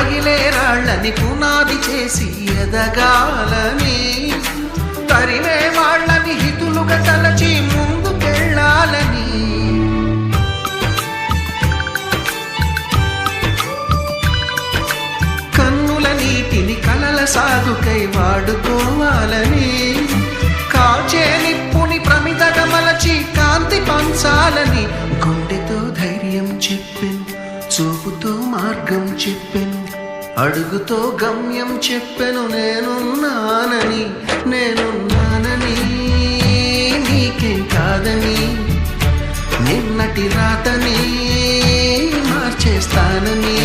పగిలే రాళ్ళని పునాది చేసి ఎదగాలని, తరిమే వాళ్ళని హితులుగా తలచి ముందుకెళ్ళాలని. కన్నుల నీటిని కలల సాగుకై వాడుకోవాలని, కాల్చే నిప్పుని ప్రమిదగా మలచి కాంతి పంచాలని. గుండెతో ధైర్యం చెప్పెను, చూపుతో మార్గం చెప్పెను, అడుగుతో గమ్యం చెప్పెను. నేనున్నానని, నేనున్నానని, నీకేం కాదని, నిన్నటి రాతని మార్చేస్తానని.